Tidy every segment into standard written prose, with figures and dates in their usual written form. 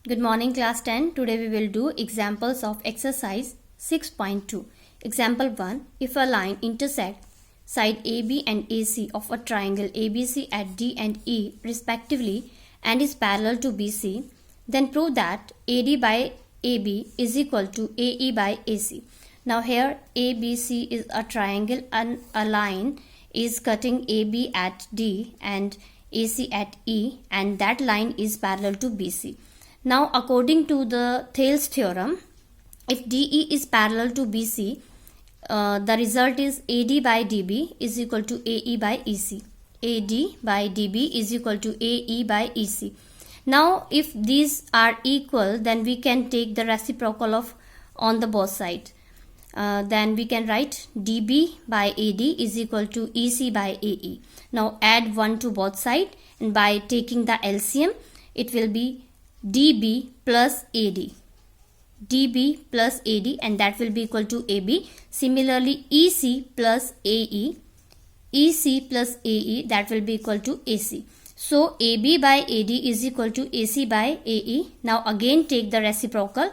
Good morning class 10. Today we will do examples of exercise 6.2. Example 1. If a line intersects side AB and AC of a triangle ABC at D and E respectively and is parallel to BC, then prove that AD by AB is equal to AE by AC. Now here ABC is a triangle and a line is cutting AB at D and AC at E, and that line is parallel to BC. Now according to the Thales theorem, if DE is parallel to BC, the result is AD by DB is equal to AE by EC. AD by DB is equal to AE by EC. Now if these are equal, then we can take the reciprocal of on the both sides. Then we can write DB by AD is equal to EC by AE. Now add 1 to both sides, and by taking the LCM, it will be DB plus AD. DB plus AD, and that will be equal to AB. Similarly, EC plus AE. EC plus AE, that will be equal to AC. So AB by AD is equal to AC by AE. Now again take the reciprocal.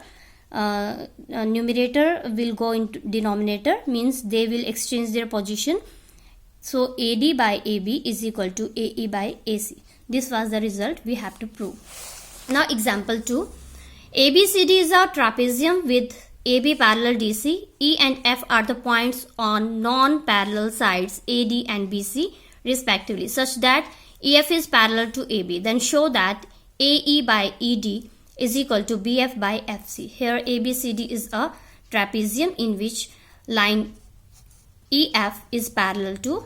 Numerator will go into denominator, means they will exchange their position. So AD by AB is equal to AE by AC. This was the result we have to prove. Now example 2. ABCD is a trapezium with AB parallel DC. E and F are the points on non-parallel sides AD and BC respectively, such that EF is parallel to AB. Then show that AE by ED is equal to BF by FC. Here ABCD is a trapezium in which line EF is parallel to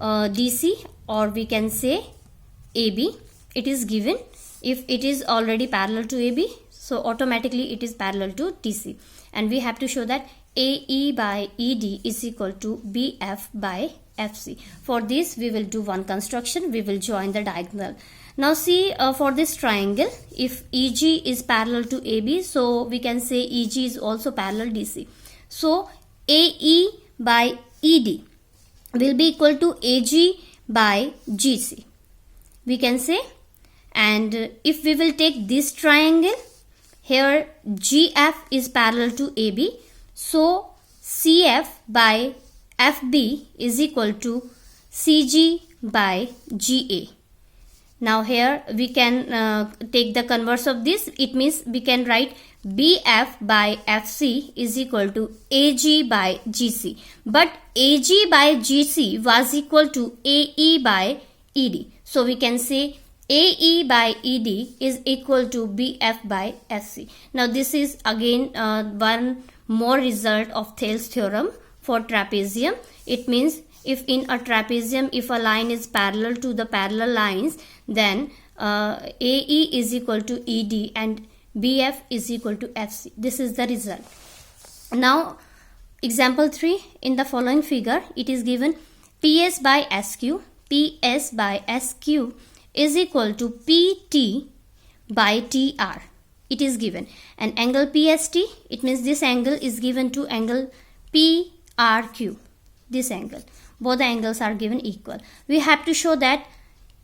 DC, or we can say AB. It is given. If it is already parallel to AB, so automatically it is parallel to DC. And we have to show that AE by ED is equal to BF by FC. For this we will do one construction. We will join the diagonal. Now see, for this triangle, if EG is parallel to AB, so we can say EG is also parallel DC. So AE by ED will be equal to AG by GC. We can say, and if we will take this triangle, here GF is parallel to AB, so CF by FB is equal to CG by GA. Now here we can take the converse of this. It means we can write BF by FC is equal to AG by GC. But AG by GC was equal to AE by ED. So we can say AE by ED is equal to BF by FC. Now this is again one more result of Thales theorem for trapezium. It means if in a trapezium, if a line is parallel to the parallel lines, then AE is equal to ED and BF is equal to FC. This is the result. Now example 3, in the following figure it is given PS by SQ. PS by SQ is equal to PT by TR. It is given. And angle PST, it means this angle is given to angle PRQ. This angle. Both the angles are given equal. We have to show that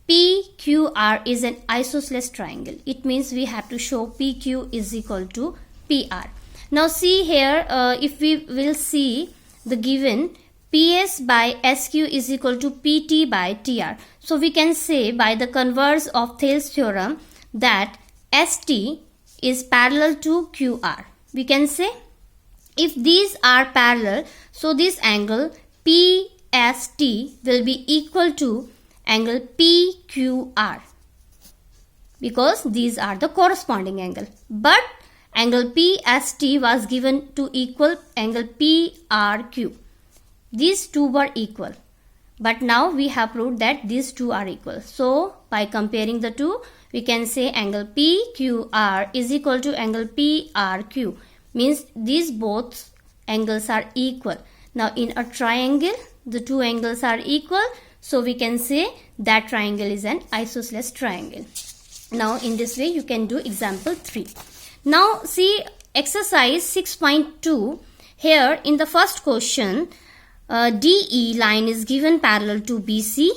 PQR is an isosceles triangle. It means we have to show PQ is equal to PR. Now see here, if we will see the given PS by SQ is equal to PT by TR. So we can say by the converse of Thales theorem that ST is parallel to QR. We can say if these are parallel, so this angle PST will be equal to angle PQR, because these are the corresponding angle. But angle PST was given to equal angle PRQ. These two were equal, but now we have proved that these two are equal. So by comparing the two, we can say angle PQR is equal to angle PRQ, means these both angles are equal. Now in a triangle, the two angles are equal, so we can say that triangle is an isosceles triangle. Now in this way you can do example 3. Now see exercise 6.2. Here in the first question, DE line is given parallel to BC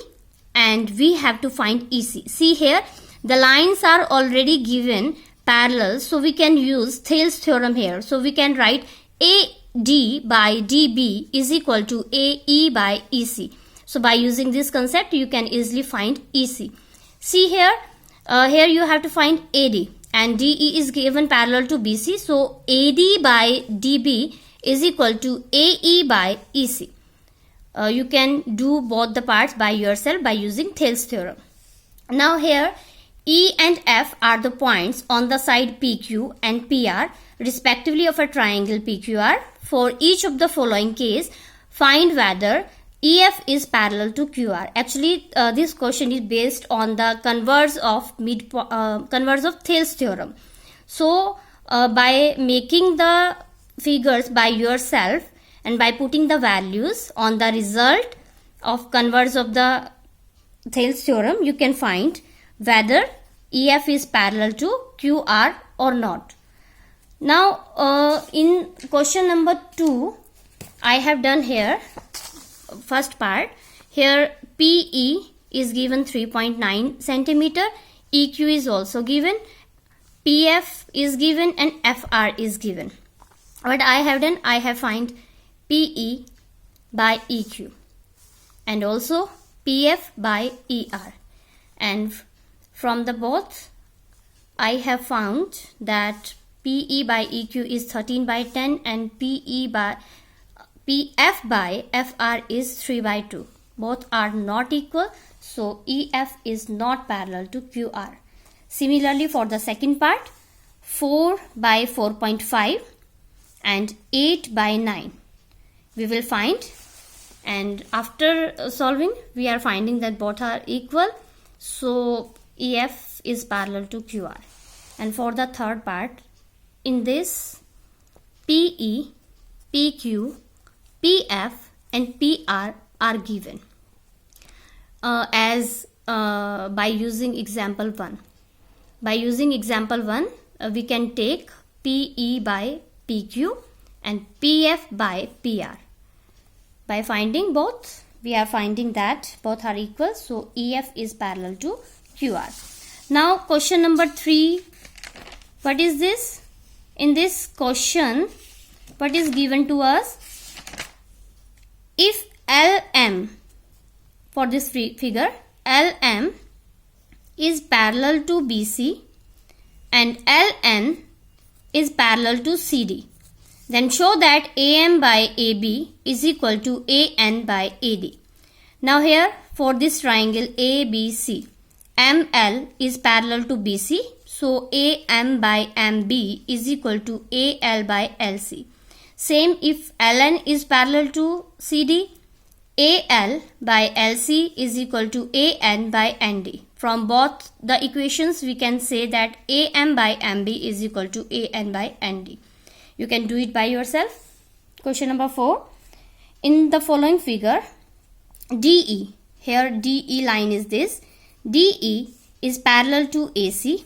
and we have to find EC. See here, the lines are already given parallel, so we can use Thales theorem here. So we can write AD by DB is equal to AE by EC. So by using this concept, you can easily find EC. See here, here you have to find AD, and DE is given parallel to BC. So AD by DB is equal to AE by EC. You can do both the parts by yourself by using Thales theorem. Now here, E and F are the points on the side PQ and PR respectively of a triangle PQR. For each of the following case, find whether EF is parallel to QR. Actually, this question is based on the converse of Thales theorem. So, by making the figures by yourself and by putting the values on the result of converse of the Thales theorem, you can find whether EF is parallel to QR or not. Now, in question number 2, I have done here first part. Here PE is given 3.9 centimeter, EQ is also given, PF is given, and FR is given. What I have done, I have find PE by EQ and also PF by ER, and from the both I have found that PE by EQ is 13 by 10 and PF by FR is 3 by 2. Both are not equal, so EF is not parallel to QR. Similarly, for the second part, 4 by 4.5 and 8 by 9 we will find, and after solving we are finding that both are equal, so EF is parallel to QR. And for the third part, in this PE, PQ, PF and PR are given by using example 1. By using example 1, we can take PE by PQ and PF by PR. By finding both, we are finding that both are equal, so EF is parallel to QR. Now question number 3, what is this? In this question, what is given to us? If LM, for this figure, LM is parallel to BC and LN is parallel to CD, then show that AM by AB is equal to AN by AD. Now here, for this triangle ABC, ML is parallel to BC, so AM by MB is equal to AL by LC. Same if LN is parallel to CD, AL by LC is equal to AN by ND. From both the equations, we can say that AM by MB is equal to AN by ND. You can do it by yourself. Question number 4. In the following figure, DE, here DE line is this, DE is parallel to AC.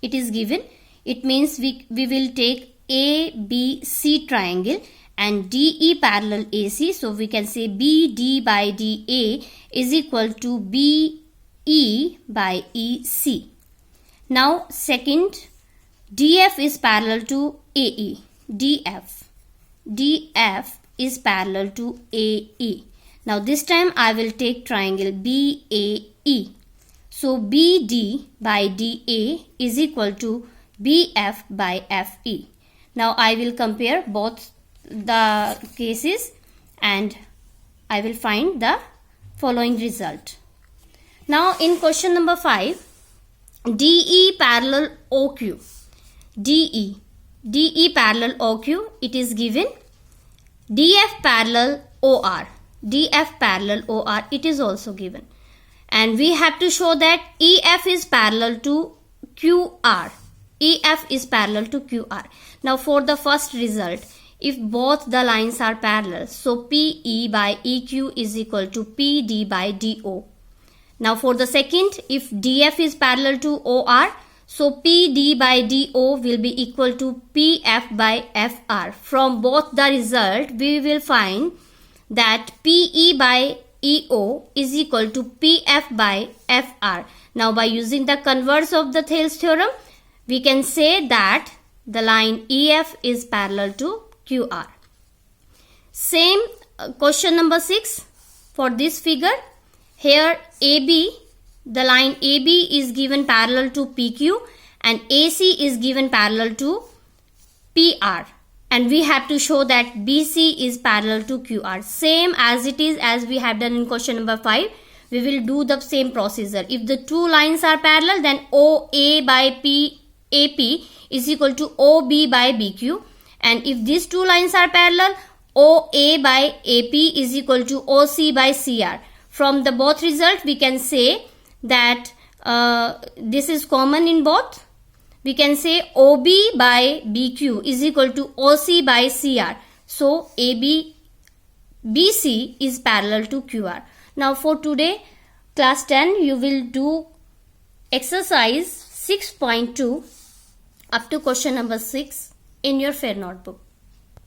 It is given. It means we will take ABC triangle and DE parallel AC. So we can say BD by DA is equal to BE by EC. Now second, DF is parallel to AE. DF is parallel to AE. Now this time I will take triangle BAE. So BD by DA is equal to BF by FE. Now I will compare both the cases and I will find the following result. Now in question number 5, DE parallel OQ. DE parallel OQ, it is given. DF parallel OR. DF parallel OR, it is also given. And we have to show that EF is parallel to QR. EF is parallel to QR. Now for the first result, if both the lines are parallel, so PE by EQ is equal to PD by DO. Now for the second, if DF is parallel to OR, so PD by DO will be equal to PF by FR. From both the result, we will find that PE by EO is equal to PF by FR. Now by using the converse of the Thales theorem, we can say that the line EF is parallel to QR. Same question number 6 for this figure. Here AB, the line AB is given parallel to PQ and AC is given parallel to PR, and we have to show that BC is parallel to QR. Same as it is as we have done in question number 5. We will do the same procedure. If the two lines are parallel, then OA by AP is equal to OB by BQ, and if these two lines are parallel, OA by AP is equal to OC by CR. From the both result, we can say that this is common in both. We can say OB by BQ is equal to OC by CR. So BC is parallel to QR. Now for today, class 10, you will do exercise 6.2 up to question number 6 in your fair notebook.